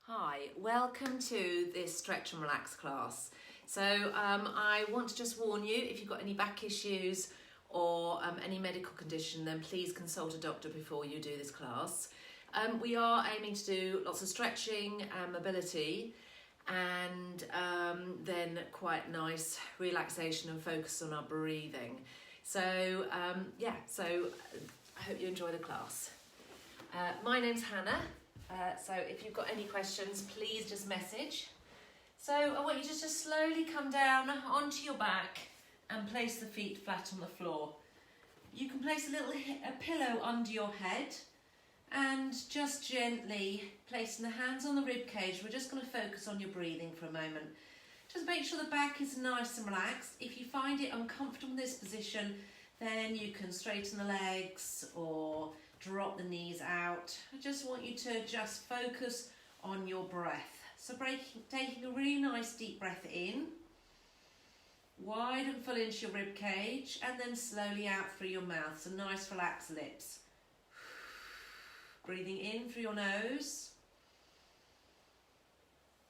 Hi, welcome to this Stretch and Relax class. So I want to just warn you, if you've got any back issues or any medical condition, then please consult a doctor before you do this class. We are aiming to do lots of stretching and mobility, and then quite nice relaxation and focus on our breathing. So so I hope you enjoy the class. My name's Hannah. So if you've got any questions, please just message. So I want you to just slowly come down onto your back and place the feet flat on the floor. You can place a pillow under your head and just gently placing the hands on the rib cage. We're just going to focus on your breathing for a moment. Just make sure the back is nice and relaxed. If you find it uncomfortable in this position, then you can straighten the legs or drop the knees out. I just want you to just focus on your breath. So taking a really nice deep breath in, wide and full into your rib cage, and then slowly out through your mouth. So nice relaxed lips. Breathing in through your nose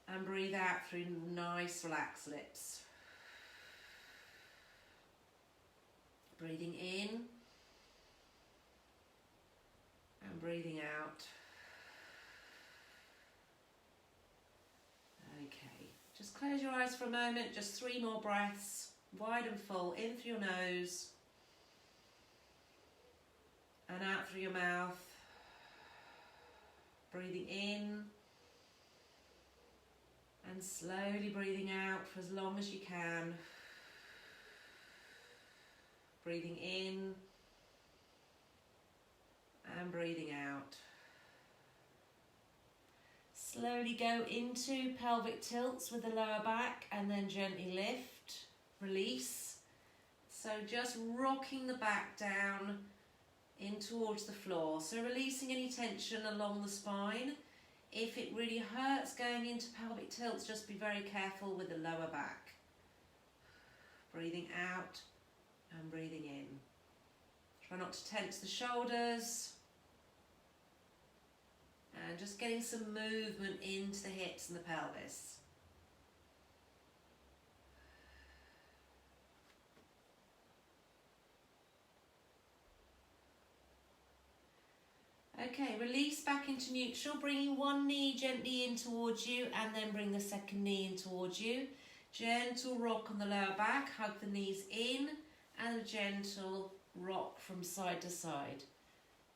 and breathe out through nice relaxed lips. Breathing in and breathing out. Okay, just close your eyes for a moment, just 3 more breaths, wide and full, in through your nose and out through your mouth. Breathing in and slowly breathing out for as long as you can. Breathing in and breathing out. Slowly go into pelvic tilts with the lower back and then gently lift, release. So just rocking the back down in towards the floor. So releasing any tension along the spine. If it really hurts going into pelvic tilts, just be very careful with the lower back. Breathing out and breathing in. Try not to tense the shoulders. And just getting some movement into the hips and the pelvis. Okay, release back into neutral, bringing one knee gently in towards you and then bring the second knee in towards you. Gentle rock on the lower back, hug the knees in and a gentle rock from side to side.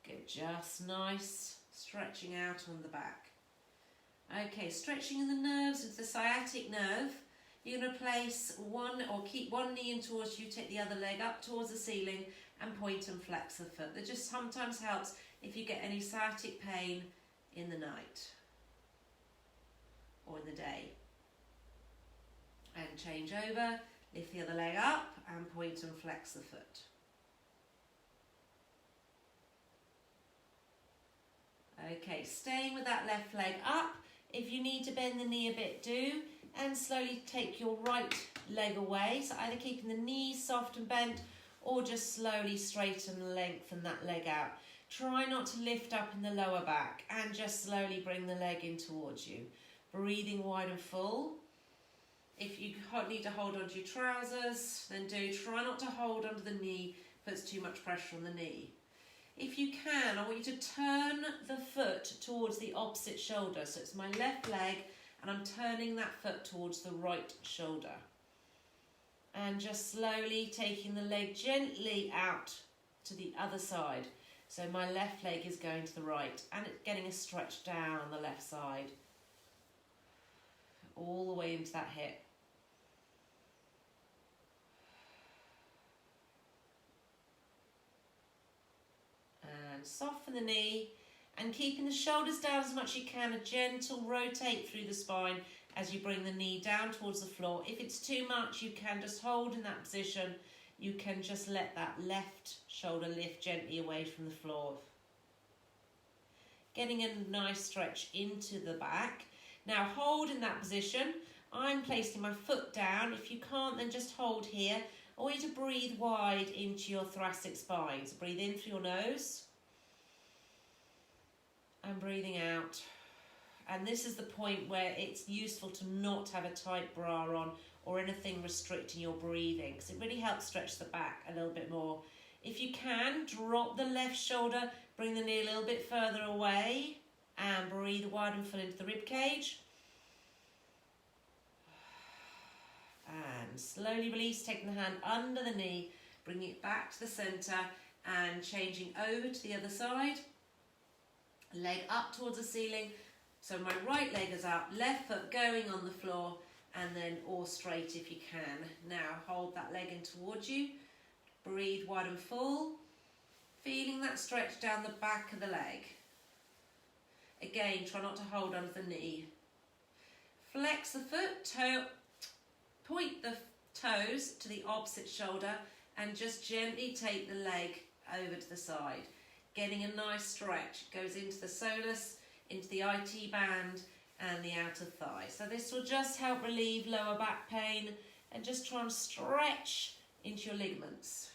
Good, just nice. Stretching out on the back. Okay, stretching in the nerves with the sciatic nerve. You're going to place keep one knee in towards you, take the other leg up towards the ceiling and point and flex the foot. That just sometimes helps if you get any sciatic pain in the night or in the day. And change over, lift the other leg up and point and flex the foot. Okay, staying with that left leg up. If you need to bend the knee a bit, do. And slowly take your right leg away. So either keeping the knee soft and bent or just slowly straighten and lengthen that leg out. Try not to lift up in the lower back and just slowly bring the leg in towards you. Breathing wide and full. If you need to hold onto your trousers, then do. Try not to hold under the knee, puts too much pressure on the knee. If you can, I want you to turn the foot towards the opposite shoulder. So it's my left leg and I'm turning that foot towards the right shoulder. And just slowly taking the leg gently out to the other side. So my left leg is going to the right and it's getting a stretch down the left side. All the way into that hip. And soften the knee and keeping the shoulders down as much as you can, a gentle rotate through the spine as you bring the knee down towards the floor. If it's too much, you can just hold in that position. You can just let that left shoulder lift gently away from the floor. Getting a nice stretch into the back. Now hold in that position. I'm placing my foot down. If you can't, then just hold here. I want you to breathe wide into your thoracic spine. So breathe in through your nose. And breathing out And this is the point where it's useful to not have a tight bra on or anything restricting your breathing, because it really helps stretch the back a little bit more. If you can, drop the left shoulder, bring the knee a little bit further away, and breathe wide and full into the rib cage. And slowly release, taking the hand under the knee, bringing it back to the centre and changing over to the other side. Leg up towards the ceiling. So my right leg is up, left foot going on the floor, and then or straight if you can. Now hold that leg in towards you. Breathe wide and full. Feeling that stretch down the back of the leg. Again, try not to hold under the knee. Flex the foot, point the toes to the opposite shoulder and just gently take the leg over to the side. Getting a nice stretch. It goes into the soleus, into the IT band and the outer thigh. So this will just help relieve lower back pain and just try and stretch into your ligaments.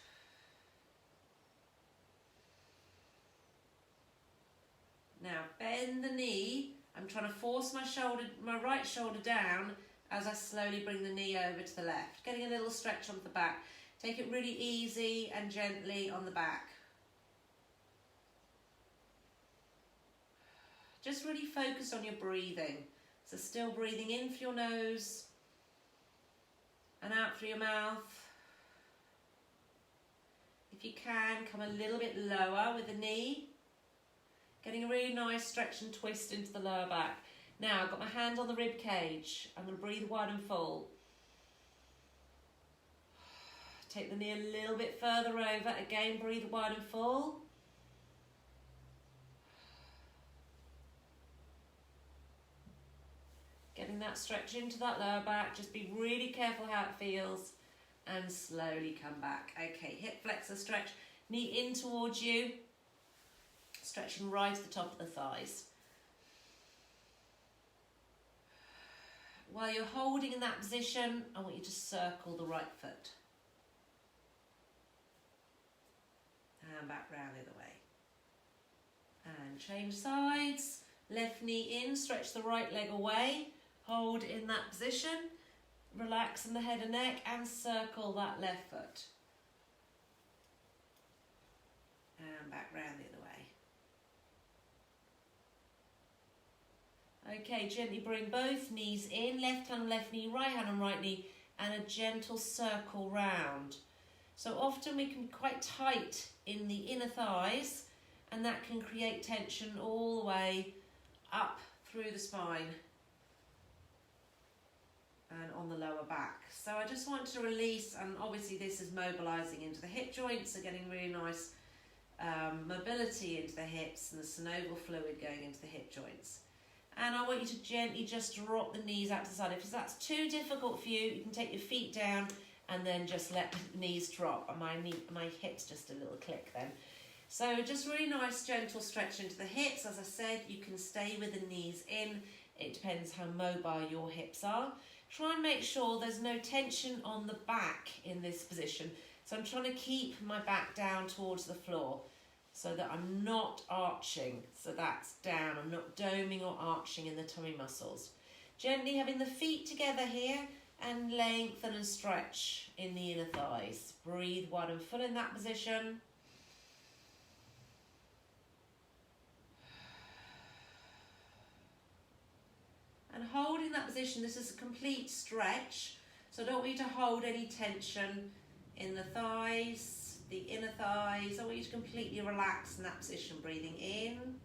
Now bend the knee. I'm trying to force my right shoulder down as I slowly bring the knee over to the left. Getting a little stretch onto the back. Take it really easy and gently on the back. Just really focus on your breathing. So still breathing in through your nose and out through your mouth. If you can, come a little bit lower with the knee. Getting a really nice stretch and twist into the lower back. Now I've got my hand on the rib cage. I'm going to breathe wide and full. Take the knee a little bit further over. Again, breathe wide and full. Getting that stretch into that lower back. Just be really careful how it feels and slowly come back. Okay, hip flexor stretch. Knee in towards you. Stretching right to the top of the thighs. While you're holding in that position, I want you to circle the right foot. And back round the other way. And change sides. Left knee in, stretch the right leg away. Hold in that position. Relax in the head and neck and circle that left foot. And back round the other way. Okay, gently bring both knees in, left hand on left knee, right hand on right knee, and a gentle circle round. So often we can be quite tight in the inner thighs, and that can create tension all the way up through the spine and on the lower back. So I just want to release, and obviously this is mobilizing into the hip joints, so getting really nice mobility into the hips and the synovial fluid going into the hip joints. And I want you to gently just drop the knees out to the side. If that's too difficult for you, you can take your feet down and then just let the knees drop. And my hips just a little click then. So just really nice gentle stretch into the hips. As I said, you can stay with the knees in. It depends how mobile your hips are. Try and make sure there's no tension on the back in this position. So I'm trying to keep my back down towards the floor, so that I'm not arching, so that's down. I'm not doming or arching in the tummy muscles. Gently having the feet together here and lengthen and stretch in the inner thighs. Breathe wide and full in that position. And holding that position, this is a complete stretch, so I don't want you to hold any tension in the thighs. The inner thighs. I want you to completely relax in that position. Breathing in,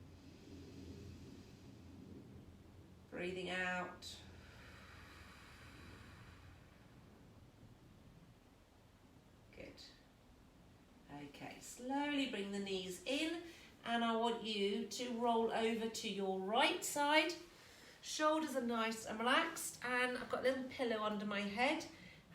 breathing out. Good. Okay, slowly bring the knees in, and I want you to roll over to your right side. Shoulders are nice and relaxed, and I've got a little pillow under my head,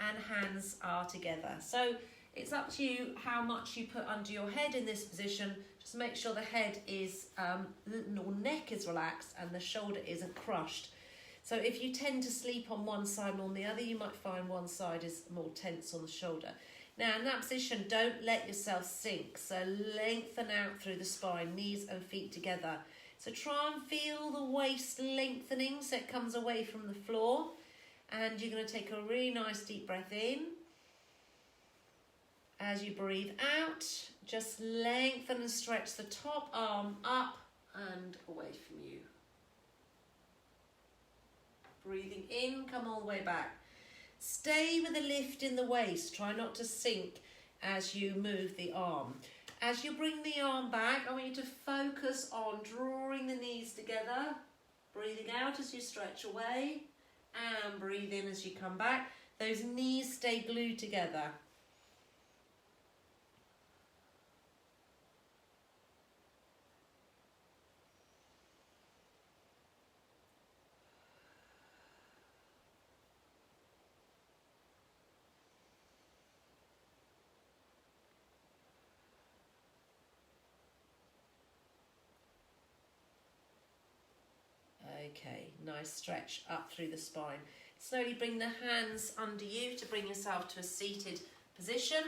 and hands are together. So it's up to you how much you put under your head in this position. Just make sure the head is, or neck is relaxed and the shoulder isn't crushed. So if you tend to sleep on one side and on the other, you might find one side is more tense on the shoulder. Now in that position, don't let yourself sink. So lengthen out through the spine, knees and feet together. So try and feel the waist lengthening so it comes away from the floor. And you're going to take a really nice deep breath in. As you breathe out, just lengthen and stretch the top arm up and away from you. Breathing in, come all the way back. Stay with a lift in the waist. Try not to sink as you move the arm. As you bring the arm back, I want you to focus on drawing the knees together. Breathing out as you stretch away. And breathe in as you come back. Those knees stay glued together. Okay, nice stretch up through the spine. Slowly bring the hands under you to bring yourself to a seated position.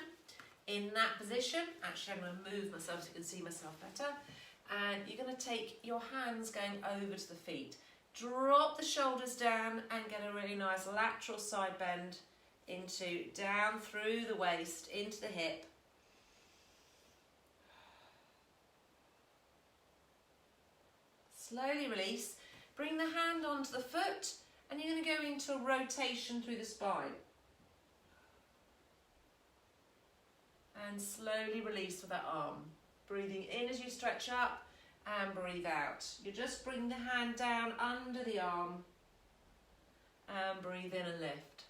In that position, actually I'm going to move myself so you can see myself better. And you're going to take your hands going over to the feet. Drop the shoulders down and get a really nice lateral side bend into down through the waist, into the hip. Slowly release. Bring the hand onto the foot and you're going to go into a rotation through the spine. And slowly release with that arm. Breathing in as you stretch up and breathe out. You just bring the hand down under the arm and breathe in and lift.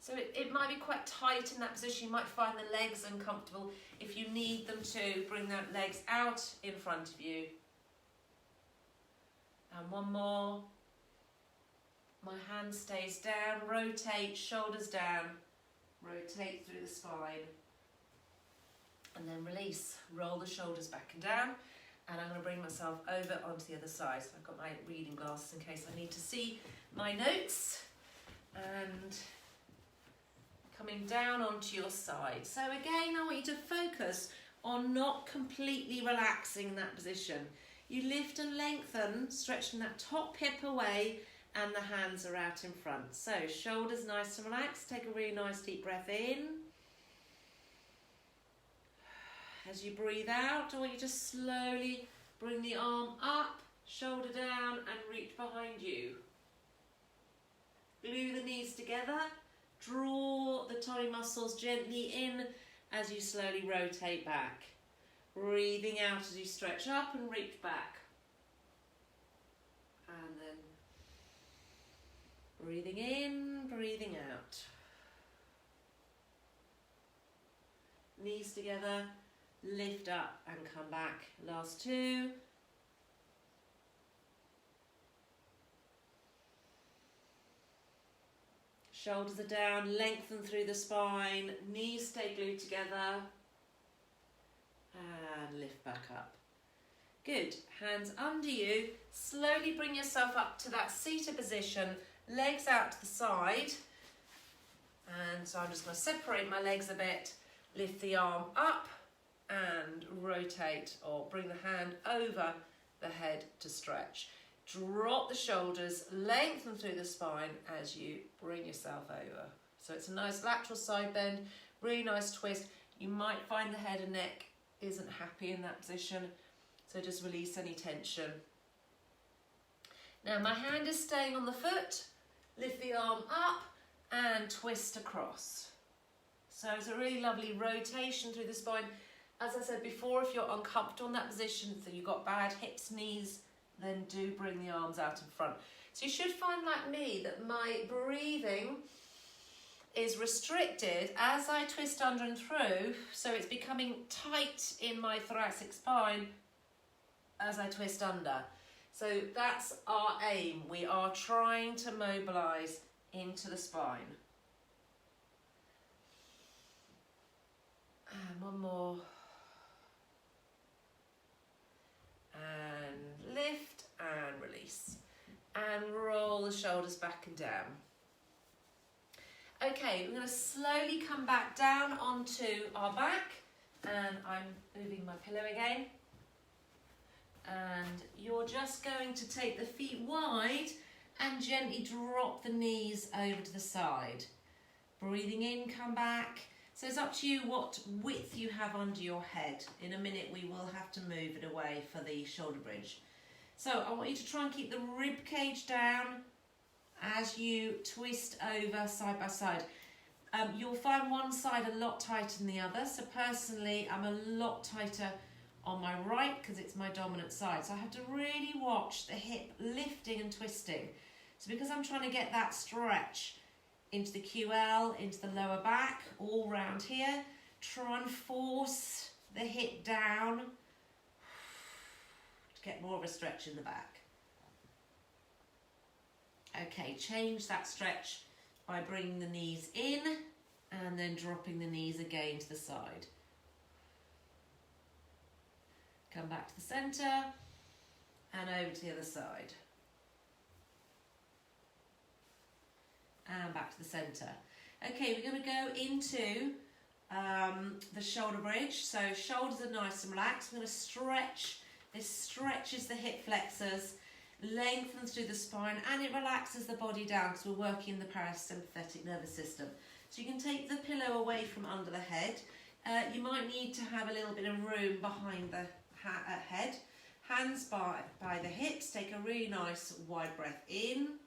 So it might be quite tight in that position. You might find the legs uncomfortable. If you need them to, bring the legs out in front of you. And one more. My hand stays down. Rotate, shoulders down. Rotate through the spine. And then release. Roll the shoulders back and down. And I'm going to bring myself over onto the other side. So I've got my reading glasses in case I need to see my notes. And coming down onto your side. So again, I want you to focus on not completely relaxing in that position. You lift and lengthen, stretching that top hip away and the hands are out in front. So shoulders nice and relaxed. Take a really nice deep breath in. As you breathe out, I want you to slowly bring the arm up, shoulder down and reach behind you. Glue the knees together. Draw the tummy muscles gently in as you slowly rotate back. Breathing out as you stretch up and reach back. And then breathing in, breathing out. Knees together, lift up and come back. Last two. Shoulders are down, lengthen through the spine, knees stay glued together, and lift back up. Good, hands under you, slowly bring yourself up to that seated position, legs out to the side, and so I'm just going to separate my legs a bit, lift the arm up, and rotate, or bring the hand over the head to stretch. Drop the shoulders, lengthen through the spine as you bring yourself over. So it's a nice lateral side bend, really nice twist. You might find the head and neck isn't happy in that position, so just release any tension. Now my hand is staying on the foot, lift the arm up and twist across. So it's a really lovely rotation through the spine. As I said before, if you're uncomfortable in that position, so you've got bad hips, knees, then do bring the arms out in front. So you should find, like me, that my breathing is restricted as I twist under and through, so it's becoming tight in my thoracic spine as I twist under. So that's our aim. We are trying to mobilise into the spine. And one more. And lift and release. And roll the shoulders back and down. Okay, we're going to slowly come back down onto our back, and I'm moving my pillow again. And you're just going to take the feet wide and gently drop the knees over to the side. Breathing in, come back. So it's up to you what width you have under your head. In a minute we will have to move it away for the shoulder bridge. So I want you to try and keep the rib cage down as you twist over side by side. You'll find one side a lot tighter than the other. So personally, I'm a lot tighter on my right because it's my dominant side. So I have to really watch the hip lifting and twisting. So because I'm trying to get that stretch into the QL, into the lower back, all round here, try and force the hip down to get more of a stretch in the back. Okay, change that stretch by bringing the knees in and then dropping the knees again to the side. Come back to the centre and over to the other side. And back to the centre. Okay, we're going to go into the shoulder bridge. So shoulders are nice and relaxed. We're going to stretch. This stretches the hip flexors, lengthens through the spine, and it relaxes the body down because we're working the parasympathetic nervous system. So you can take the pillow away from under the head. You might need to have a little bit of room behind the head. Hands by the hips. Take a really nice wide breath in.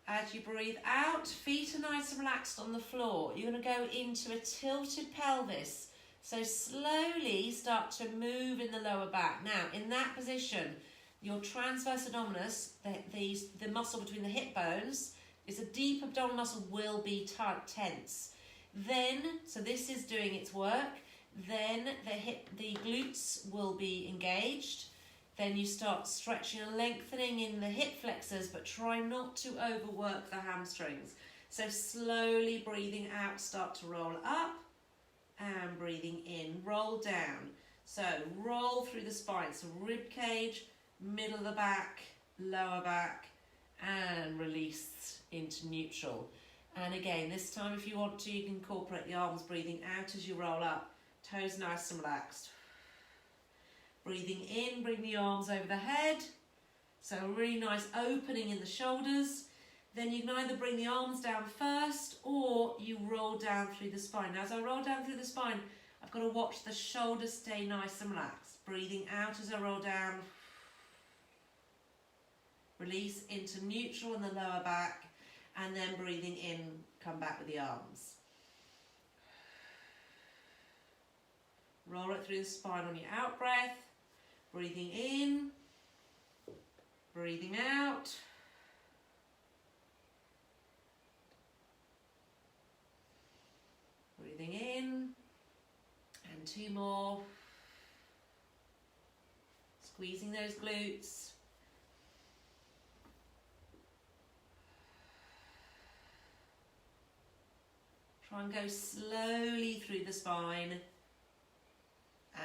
As you breathe out, feet are nice and relaxed on the floor. You're going to go into a tilted pelvis. So slowly start to move in the lower back. Now, in that position, your transverse abdominis, the muscle between the hip bones, is a deep abdominal muscle, will be tense. Then, so this is doing its work. Then the glutes will be engaged. Then you start stretching and lengthening in the hip flexors, but try not to overwork the hamstrings. So slowly breathing out, start to roll up, and breathing in, roll down. So roll through the spine, so rib cage, middle of the back, lower back, and release into neutral. And again, this time if you want to, you can incorporate the arms, breathing out as you roll up, toes nice and relaxed. Breathing in, bring the arms over the head. So a really nice opening in the shoulders. Then you can either bring the arms down first or you roll down through the spine. Now as I roll down through the spine, I've got to watch the shoulders stay nice and relaxed. Breathing out as I roll down. Release into neutral in the lower back. And then breathing in, come back with the arms. Roll it through the spine on your out breath. Breathing in, breathing out. Breathing in, and two more. Squeezing those glutes. Try and go slowly through the spine.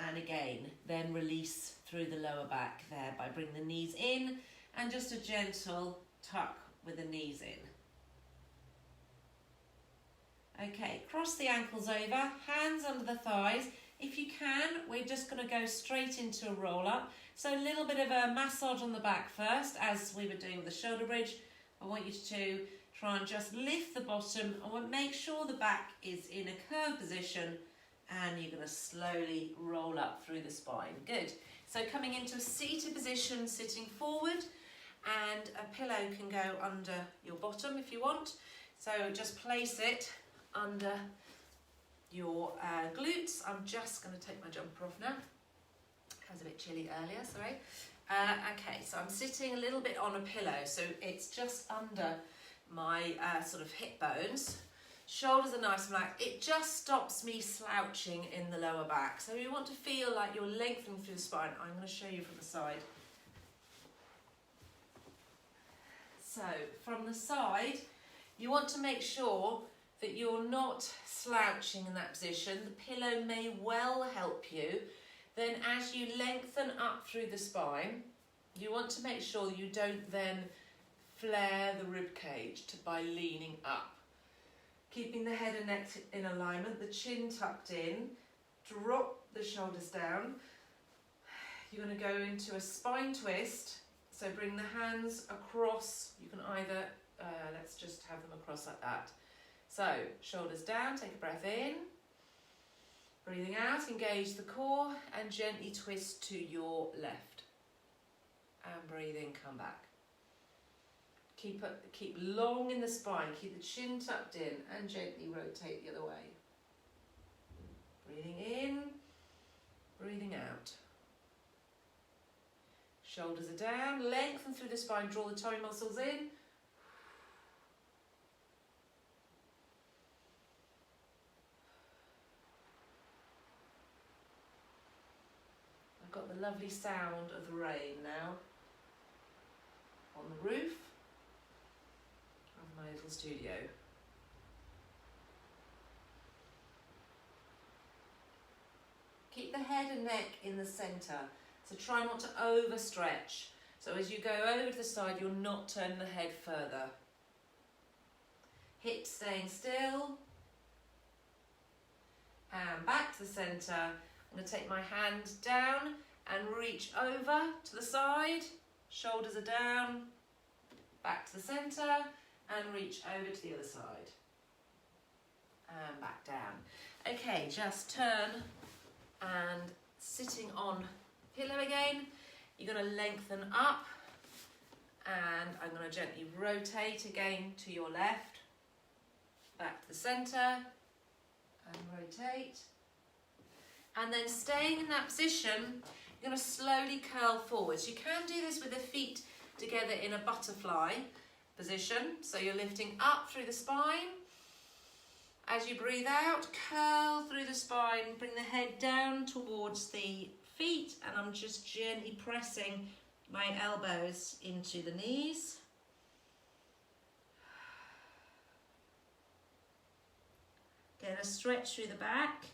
And again, then release through the lower back there by bringing the knees in and just a gentle tuck with the knees in. Okay, cross the ankles over, hands under the thighs. If you can, we're just going to go straight into a roll up. So a little bit of a massage on the back first, as we were doing with the shoulder bridge. I want you to try and just lift the bottom. I want to make sure the back is in a curved position. And you're going to slowly roll up through the spine. Good. So coming into a seated position, sitting forward, and a pillow can go under your bottom if you want. So just place it under your glutes. I'm just going to take my jumper off now. It was a bit chilly earlier, sorry. Okay, so I'm sitting a little bit on a pillow, so it's just under my sort of hip bones. Shoulders are nice and relaxed. It just stops me slouching in the lower back. So you want to feel like you're lengthening through the spine. I'm going to show you from the side. So from the side, you want to make sure that you're not slouching in that position. The pillow may well help you. Then as you lengthen up through the spine, you want to make sure you don't then flare the rib cage by leaning up. Keeping the head and neck in alignment, the chin tucked in, drop the shoulders down. You're going to go into a spine twist, so bring the hands across. You can either, let's just have them across like that. So, shoulders down, take a breath in. Breathing out, engage the core and gently twist to your left. And breathe in, come back. Keep long in the spine, keep the chin tucked in and gently rotate the other way. Breathing in, breathing out. Shoulders are down, lengthen through the spine, draw the tummy muscles in. I've got the lovely sound of the rain now on the roof of my little studio. Keep the head and neck in the centre, so try not to overstretch. So as you go over to the side, you'll not turn the head further. Hips staying still. And back to the centre. I'm going to take my hand down and reach over to the side. Shoulders are down. Back to the centre and reach over to the other side. And back down. Okay, just turn and sitting on pillow again. You're going to lengthen up and I'm going to gently rotate again to your left. Back to the centre and rotate. And then staying in that position, you're going to slowly curl forwards. You can do this with the feet together in a butterfly position. So you're lifting up through the spine. As you breathe out, curl through the spine, bring the head down towards the feet, and I'm just gently pressing my elbows into the knees. Get a stretch through the back.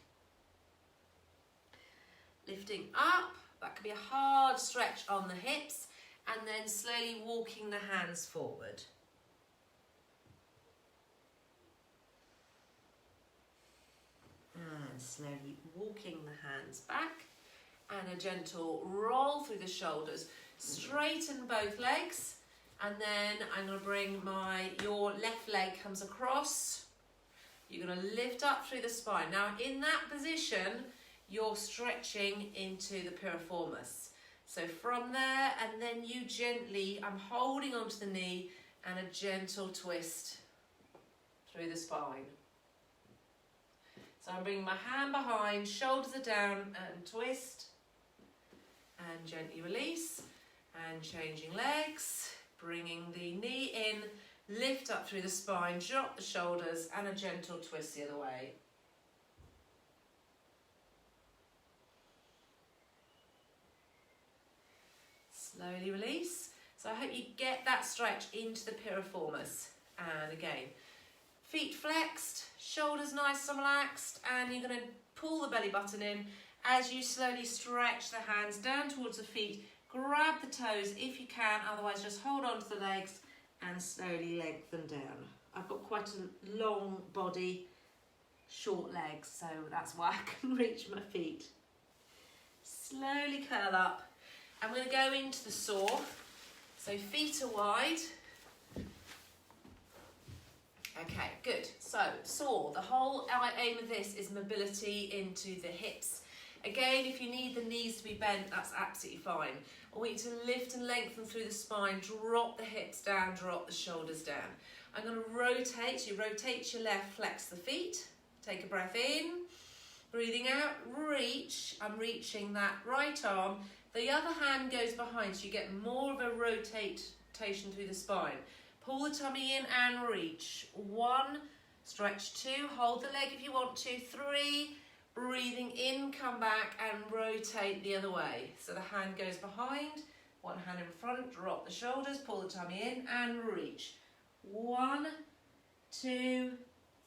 Lifting up, that could be a hard stretch on the hips, and then slowly walking the hands forward. And slowly walking the hands back, and a gentle roll through the shoulders. Straighten both legs, and then I'm going to bring your left leg comes across. You're going to lift up through the spine. Now in that position, you're stretching into the piriformis. So from there, and then you gently, I'm holding onto the knee, and a gentle twist through the spine. So I'm bringing my hand behind, shoulders are down and twist. And gently release. And changing legs. Bringing the knee in, lift up through the spine, drop the shoulders and a gentle twist the other way. Slowly release. So I hope you get that stretch into the piriformis. And again. Feet flexed, shoulders nice and relaxed, and you're going to pull the belly button in as you slowly stretch the hands down towards the feet. Grab the toes if you can, otherwise just hold on to the legs and slowly lengthen down. I've got quite a long body, short legs, so that's why I can reach my feet. Slowly curl up. I'm going to go into the saw, so feet are wide. Okay, good. So, saw, the whole aim of this is mobility into the hips. Again, if you need the knees to be bent, that's absolutely fine. I want you to lift and lengthen through the spine, drop the hips down, drop the shoulders down. I'm going to rotate, you rotate your left, flex the feet, take a breath in, breathing out, reach, I'm reaching that right arm, the other hand goes behind so you get more of a rotation through the spine. Pull the tummy in and reach. 1, stretch 2, hold the leg if you want to. 3, breathing in, come back and rotate the other way. So the hand goes behind, one hand in front, drop the shoulders, pull the tummy in and reach. 1, 2,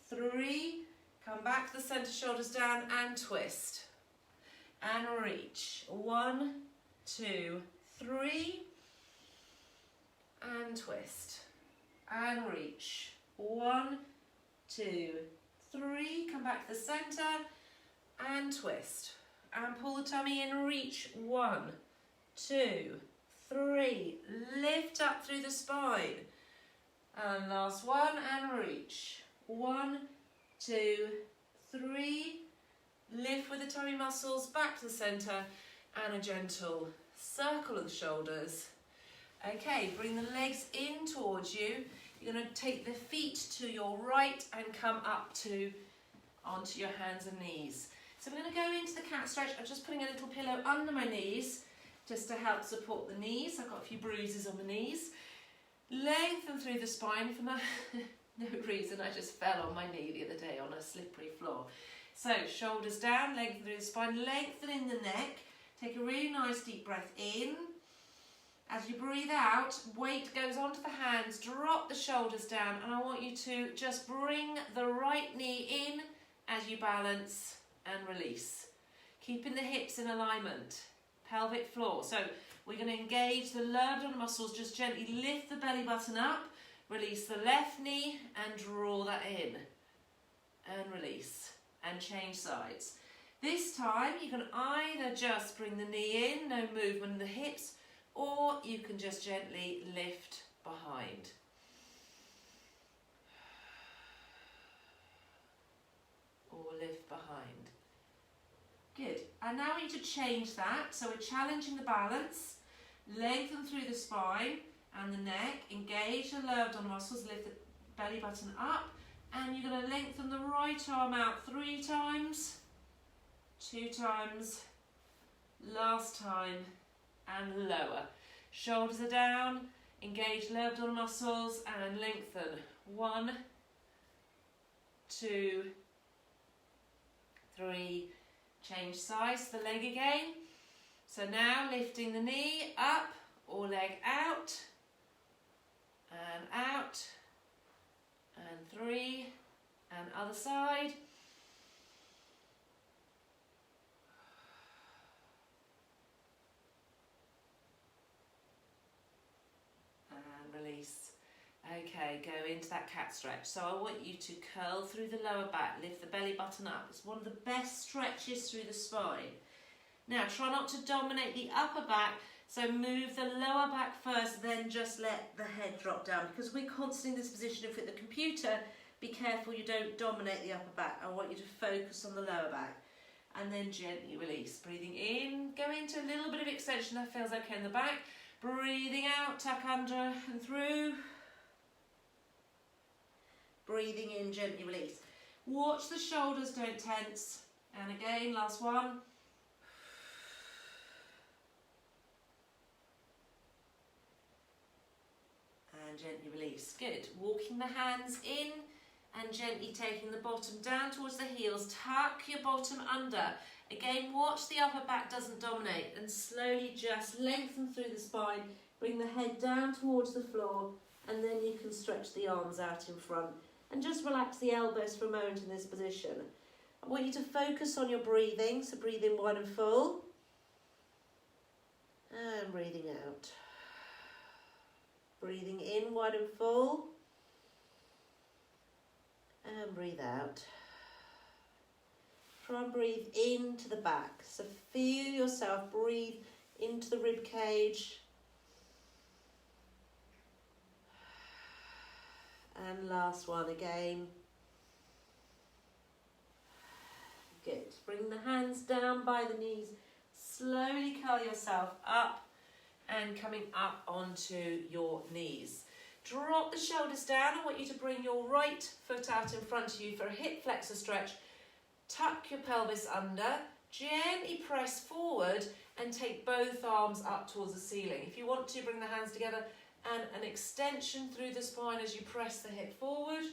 3, come back to the centre, shoulders down and twist. And reach. 1, 2, 3 and twist. and reach. 1, 2, 3. Come back to the centre and twist. And pull the tummy in, reach. 1, 2, 3. Lift up through the spine. And last one, and reach. 1, 2, 3. Lift with the tummy muscles back to the centre and a gentle circle of the shoulders. Okay, bring the legs in towards you. You're going to take the feet to your right and come up onto your hands and knees. So we're going to go into the cat stretch. I'm just putting a little pillow under my knees just to help support the knees. I've got a few bruises on my knees. Lengthen through the spine for no reason. I just fell on my knee the other day on a slippery floor. So shoulders down, lengthen through the spine, lengthening the neck. Take a really nice deep breath in. As you breathe out, weight goes onto the hands, drop the shoulders down, and I want you to just bring the right knee in as you balance and release. Keeping the hips in alignment, pelvic floor. So we're going to engage the lower abdominal muscles, just gently lift the belly button up, release the left knee and draw that in. And release and change sides. This time you can either just bring the knee in, no movement in the hips, or you can just gently lift behind. Or lift behind. Good. And now we need to change that. So we're challenging the balance. Lengthen through the spine and the neck. Engage the lower abdominal muscles. Lift the belly button up. And you're going to lengthen the right arm out 3 times. 2 times. Last time. And lower. Shoulders are down. Engage lower abdominal muscles and lengthen. 1, 2, 3. Change size to the leg again. So now lifting the knee up or leg out. And out. And 3. And other side. Release. Okay, go into that cat stretch. So I want you to curl through the lower back, lift the belly button up. It's one of the best stretches through the spine. Now try not to dominate the upper back, so move the lower back first, then just let the head drop down. Because we're constantly in this position with the computer, be careful you don't dominate the upper back. I want you to focus on the lower back. And then gently release. Breathing in, go into a little bit of extension, that feels okay in the back. Breathing out, tuck under and through. Breathing in, gently release. Watch the shoulders, don't tense. And again, last one. And gently release. Good. Walking the hands in and gently taking the bottom down towards the heels. Tuck your bottom under. Again, watch the upper back doesn't dominate and slowly just lengthen through the spine. Bring the head down towards the floor and then you can stretch the arms out in front. And just relax the elbows for a moment in this position. I want you to focus on your breathing, so breathe in wide and full. And breathing out. Breathing in wide and full. And breathe out. Try and breathe into the back. So feel yourself breathe into the rib cage. And last one again. Good. Bring the hands down by the knees. Slowly curl yourself up and coming up onto your knees. Drop the shoulders down. I want you to bring your right foot out in front of you for a hip flexor stretch. Tuck your pelvis under. Gently press forward and take both arms up towards the ceiling. If you want to, bring the hands together and an extension through the spine as you press the hip forward.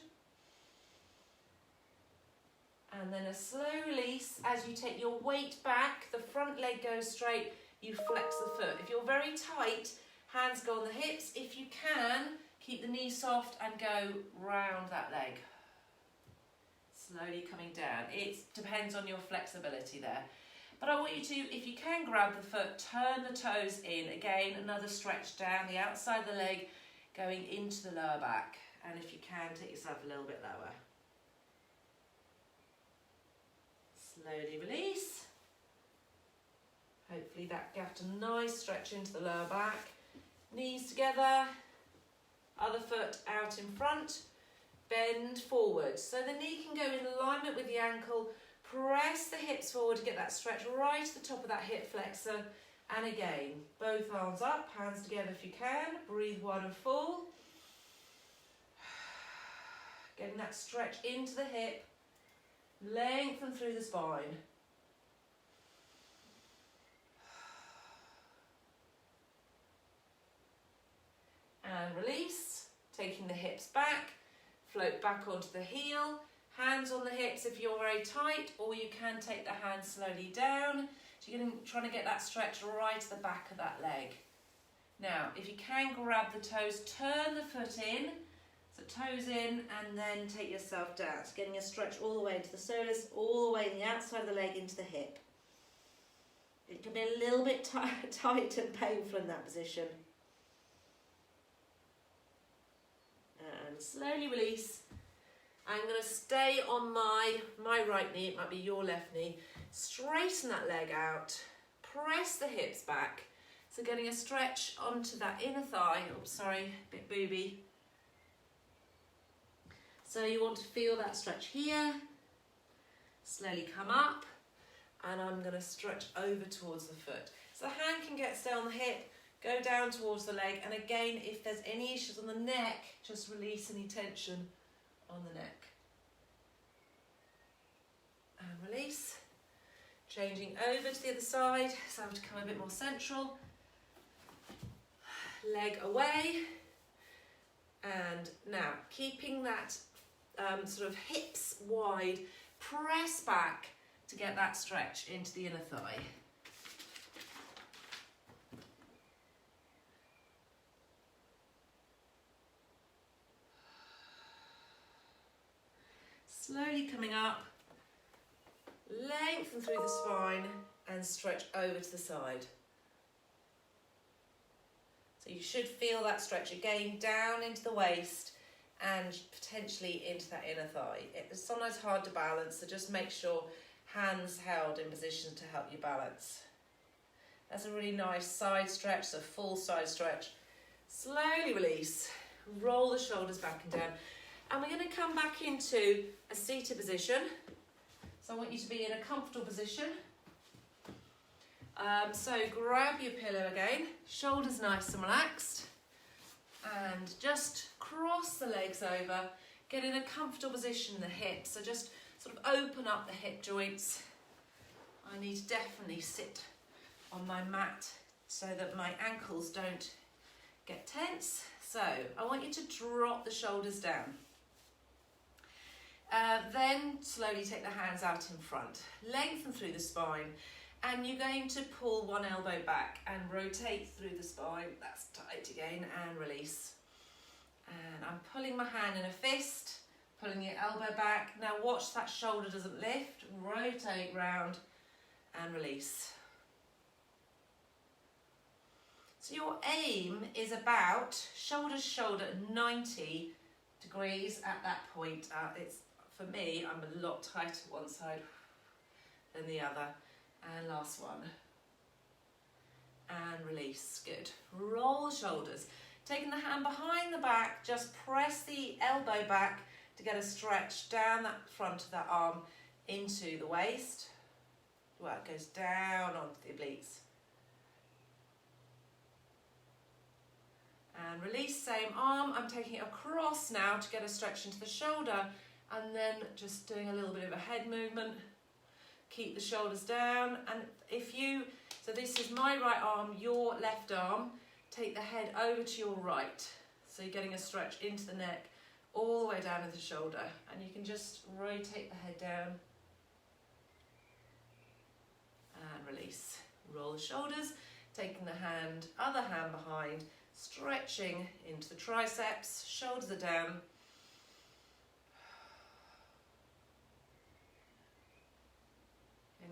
And then a slow release as you take your weight back, the front leg goes straight, you flex the foot. If you're very tight, hands go on the hips. If you can, keep the knees soft and go round that leg. Slowly coming down. It depends on your flexibility there. But I want you to, if you can grab the foot, turn the toes in. Again, another stretch down the outside of the leg. going into the lower back. And if you can, take yourself a little bit lower. Slowly release. Hopefully that got a nice stretch into the lower back. Knees together, other foot out in front, bend forward. So the knee can go in alignment with the ankle. Press the hips forward to get that stretch right to the top of that hip flexor. And again, both arms up, hands together if you can. Breathe wide and full. Getting that stretch into the hip. Lengthen through the spine. And release, taking the hips back, float back onto the heel, hands on the hips if you're very tight, or you can take the hands slowly down. So you're trying to get that stretch right to the back of that leg. Now, if you can grab the toes, turn the foot in, so toes in, and then take yourself down. So getting a stretch all the way into the soles, all the way in the outside of the leg into the hip. It can be a little bit tight and painful in that position. And slowly release. I'm going to stay on my right knee, it might be your left knee. Straighten that leg out, press the hips back. So getting a stretch onto that inner thigh. Oh, sorry, a bit booby. So you want to feel that stretch here. Slowly come up, and I'm going to stretch over towards the foot. So the hand can stay on the hip, go down towards the leg, and again, if there's any issues on the neck, just release any tension on the neck. And release. Changing over to the other side, so I have to come a bit more central. Leg away. And now, keeping that sort of hips wide, press back to get that stretch into the inner thigh. Slowly coming up, lengthen through the spine and stretch over to the side. So you should feel that stretch again down into the waist and potentially into that inner thigh. It's sometimes hard to balance, so just make sure hands held in position to help you balance. That's a really nice side stretch, so full side stretch. Slowly release, roll the shoulders back and down. And we're going to come back into a seated position. So I want you to be in a comfortable position. So grab your pillow again, shoulders nice and relaxed. And just cross the legs over, get in a comfortable position in the hips. So just sort of open up the hip joints. I need to definitely sit on my mat so that my ankles don't get tense. So I want you to drop the shoulders down. Then slowly take the hands out in front, lengthen through the spine, and you're going to pull one elbow back and rotate through the spine. That's tight again, and release. And I'm pulling my hand in a fist, pulling the elbow back. Now watch that shoulder doesn't lift, rotate round and release. So your aim is about shoulder to shoulder, 90 degrees at that point. For me, I'm a lot tighter one side than the other. And last one. And release. Good. Roll the shoulders. Taking the hand behind the back, just press the elbow back to get a stretch down that front of that arm into the waist. Well, it goes down onto the obliques. And release, same arm. I'm taking it across now to get a stretch into the shoulder, and then just doing a little bit of a head movement. Keep the shoulders down, and so this is my right arm, your left arm, take the head over to your right. So you're getting a stretch into the neck, all the way down into the shoulder, and you can just rotate the head down. And release. Roll the shoulders, taking the other hand behind, stretching into the triceps, shoulders are down.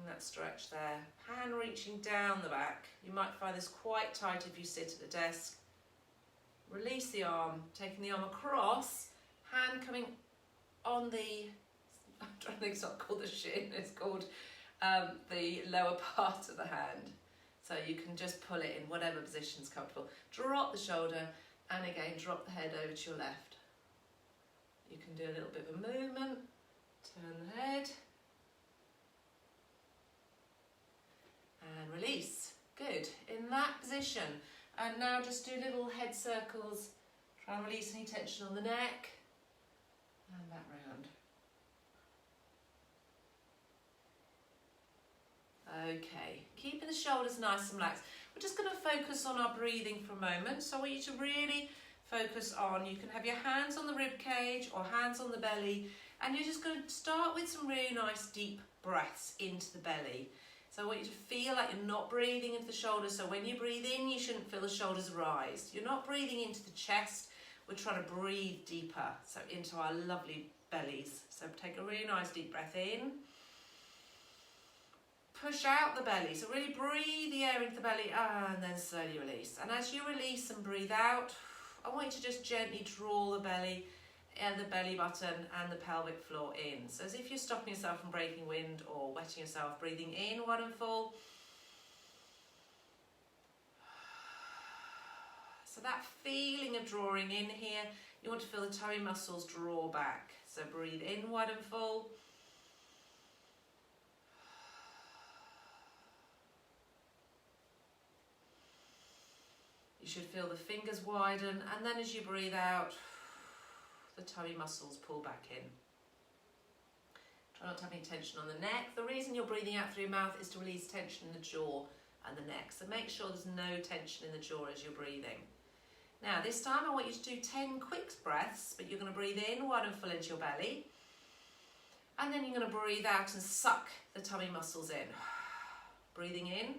That stretch there, hand reaching down the back. You might find this quite tight if you sit at a desk. Release the arm, taking the arm across, hand coming on the, I'm trying to think it's not called the shin, it's called the lower part of the hand. So you can just pull it in whatever position is comfortable. Drop the shoulder and again drop the head over to your left. You can do a little bit of a movement, turn the head and release. Good, in that position. And now just do little head circles, try and release any tension on the neck and back round. Okay, keeping the shoulders nice and relaxed. We're just going to focus on our breathing for a moment. So I want you to really focus on, you can have your hands on the rib cage or hands on the belly, and you're just going to start with some really nice deep breaths into the belly. So I want you to feel like you're not breathing into the shoulders. So when you breathe in, you shouldn't feel the shoulders rise. You're not breathing into the chest. We're trying to breathe deeper, so into our lovely bellies. So take a really nice deep breath in. Push out the belly, so really breathe the air into the belly and then slowly release. And as you release and breathe out, I want you to just gently draw the belly and the belly button and the pelvic floor in. So as if you're stopping yourself from breaking wind or wetting yourself. Breathing in, wide and full. So that feeling of drawing in here, you want to feel the tummy muscles draw back. So breathe in, wide and full. You should feel the fingers widen, and then as you breathe out, the tummy muscles pull back in. Try not to have any tension on the neck. The reason you're breathing out through your mouth is to release tension in the jaw and the neck. So make sure there's no tension in the jaw as you're breathing. Now this time I want you to do 10 quick breaths, but you're going to breathe in wide and full into your belly. And then you're going to breathe out and suck the tummy muscles in. Breathing in.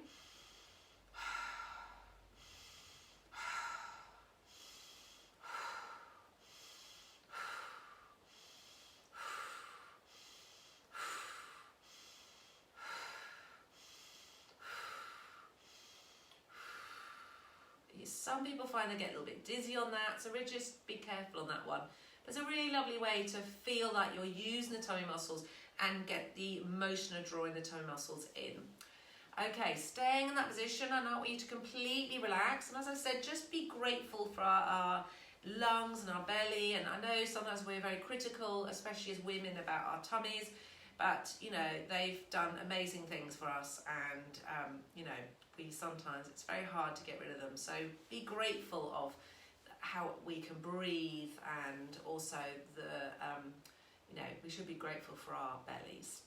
Some people find they get a little bit dizzy on that, so really just be careful on that one. But it's a really lovely way to feel like you're using the tummy muscles and get the motion of drawing the tummy muscles in. Okay, staying in that position, I now want you to completely relax. And as I said, just be grateful for our lungs and our belly. And I know sometimes we're very critical, especially as women, about our tummies. But, you know, they've done amazing things for us. And, you know, sometimes it's very hard to get rid of them, so be grateful of how we can breathe, and also the you know, we should be grateful for our bellies.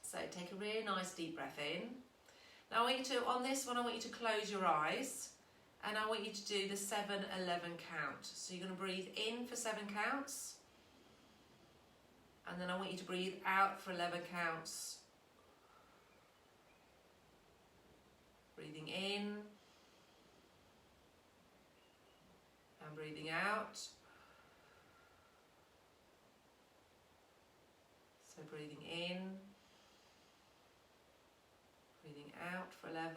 So take a really nice deep breath in. Now I want you to, on this one, I want you to close your eyes, and I want you to do the 7-11 count. So you're going to breathe in for 7 counts, and then I want you to breathe out for 11 counts. Breathing in and breathing out. So breathing in, breathing out for 11.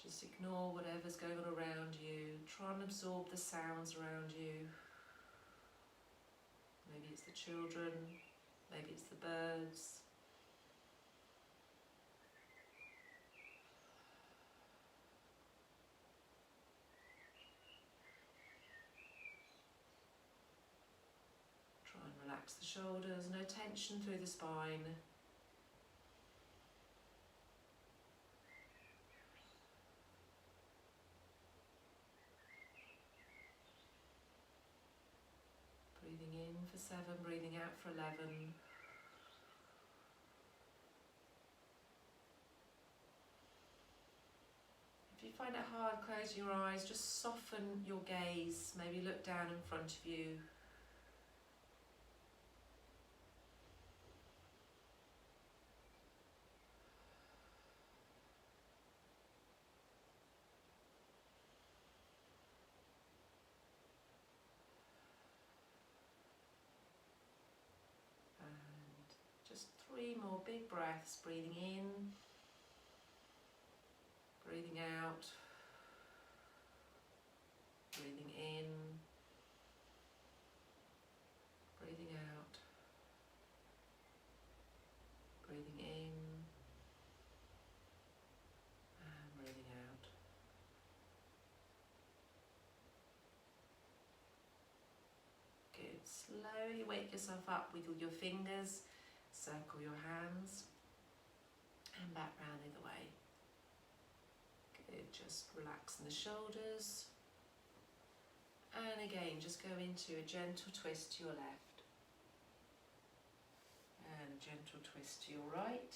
Just ignore whatever's going on around you. Try and absorb the sounds around you. Maybe it's the children, maybe it's the birds. Try and relax the shoulders, no tension through the spine. Breathing in for 7, breathing out for 11. If you find it hard, close your eyes, just soften your gaze, maybe look down in front of you. 3 more big breaths, breathing in, breathing out, breathing in, breathing out, breathing in, and breathing out. Good. Slowly wake yourself up with your fingers, circle your hands, and back round the other way. Good. Just relaxing the shoulders. And again, just go into a gentle twist to your left. And a gentle twist to your right.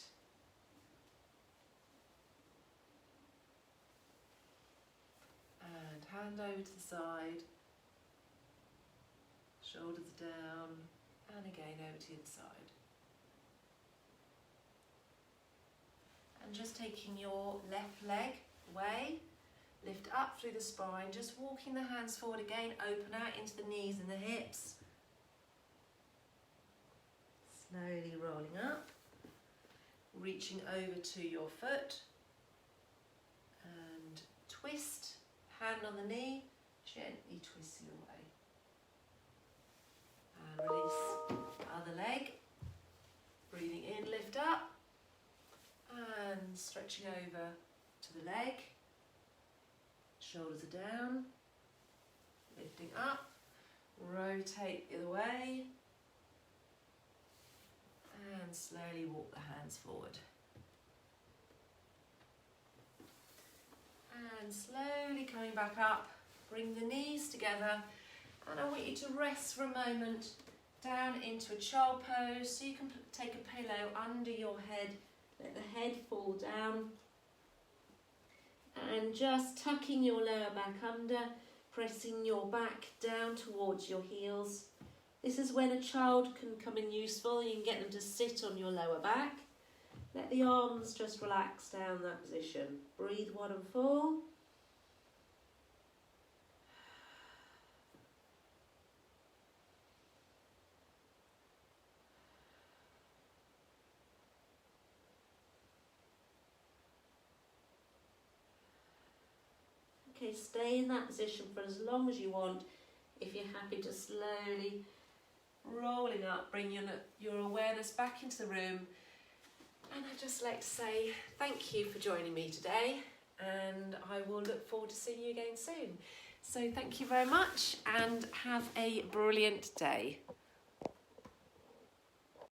And hand over to the side. Shoulders down. And again over to the other side. And just taking your left leg away. Lift up through the spine, just walking the hands forward again, open out into the knees and the hips. Slowly rolling up, reaching over to your foot and twist, hand on the knee, gently twisting away. And release the other leg, breathing in, lift up and stretching over to the leg. Shoulders are down, lifting up, rotate the other way, and slowly walk the hands forward. And slowly coming back up, bring the knees together, and I want you to rest for a moment down into a child pose, so you can take a pillow under your head, let the head fall down. And just tucking your lower back under, pressing your back down towards your heels. This is when a child can come in useful. You can get them to sit on your lower back. Let the arms just relax down that position. Breathe 1 and 4. Okay, stay in that position for as long as you want. If you're happy to slowly rolling up, bring your awareness back into the room. And I'd just like to say thank you for joining me today, and I will look forward to seeing you again soon. So thank you very much and have a brilliant day.